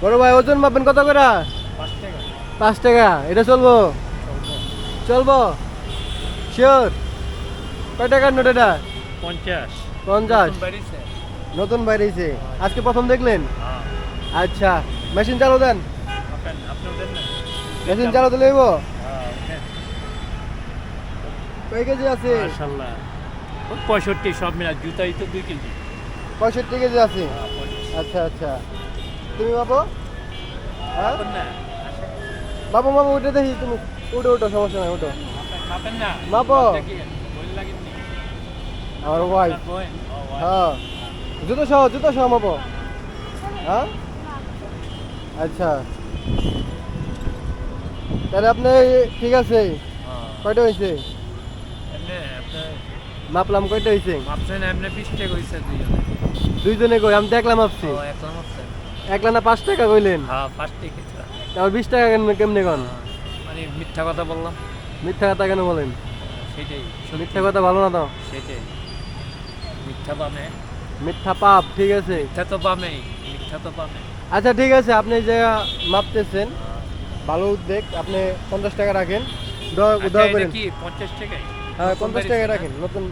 বড় ভাই ওজন মাপবেন কত করে? 5 টাকা। 5 টাকা। এটা চলবো? চলবো শিওর? কয় টাকার নোট এটা? 50। 50। বাড়িছে। নতুন বাইরেছে আজকে প্রথম দেখলেন? হ্যাঁ। আচ্ছা মেশিন চালু দেন। আপনি ওঠেন না। মেশিন চালাতে লইব? হ্যাঁ, ওঠেন। কয় কেজি আছে? মাশাআল্লাহ। 65 সব মিলা জুতাই তো 2 কেজি। 65 কেজি আছে। হ্যাঁ, 65। আচ্ছা আচ্ছা তুমি বাবু? হ্যাঁ খাবেন না? বাবু বাবু উঠে দেখি তুমি। উঠো উঠো সমস্যা নাই উঠো। খাবেন না? মাপো। বই লাগেননি। আমার ওয়াইফ। আপনার বোন? ও, ওয়াইফ। হ্যাঁ জুতো সহ মাপো। হ্যাঁ আচ্ছা তাহলে আপনি ঠিক আছে। হ্যাঁ। কয়টা হয়েছে? এমনি আপনার মাপলাম কয়টা হয়েছে? মাপছেন এমনি 20 টাকা হইছে দুইজনে। দুইজনে কই আমি দেখলাম মাপছি। ও, একলা মাপছেন? একলা না 5 টাকা কইলেন? হ্যাঁ, 5 টাকা। তারপর 20 টাকা কেমনে কন? মানে মিথ্যা কথা বললাম। মিথ্যা কথা কেন বলেন? সেটাই। মিথ্যা কথা ভালো না তো। সেটাই। মিথ্যা বামে। মিথ্যা পাপ ঠিক আছে। মিথ্যা তো বামেই। মিথ্যা তো বামে। আচ্ছা ঠিক আছে আপনি যে মাপতেছেন ভালো উদ্যোগ আপনি 50 টাকা রাখেন দয়া আচ্ছা, দয়া এটা করেন। কি 50 টাকাই? হ্যাঁ নতুন 50 বাড়িছে টাকা না? রাখেন নতুন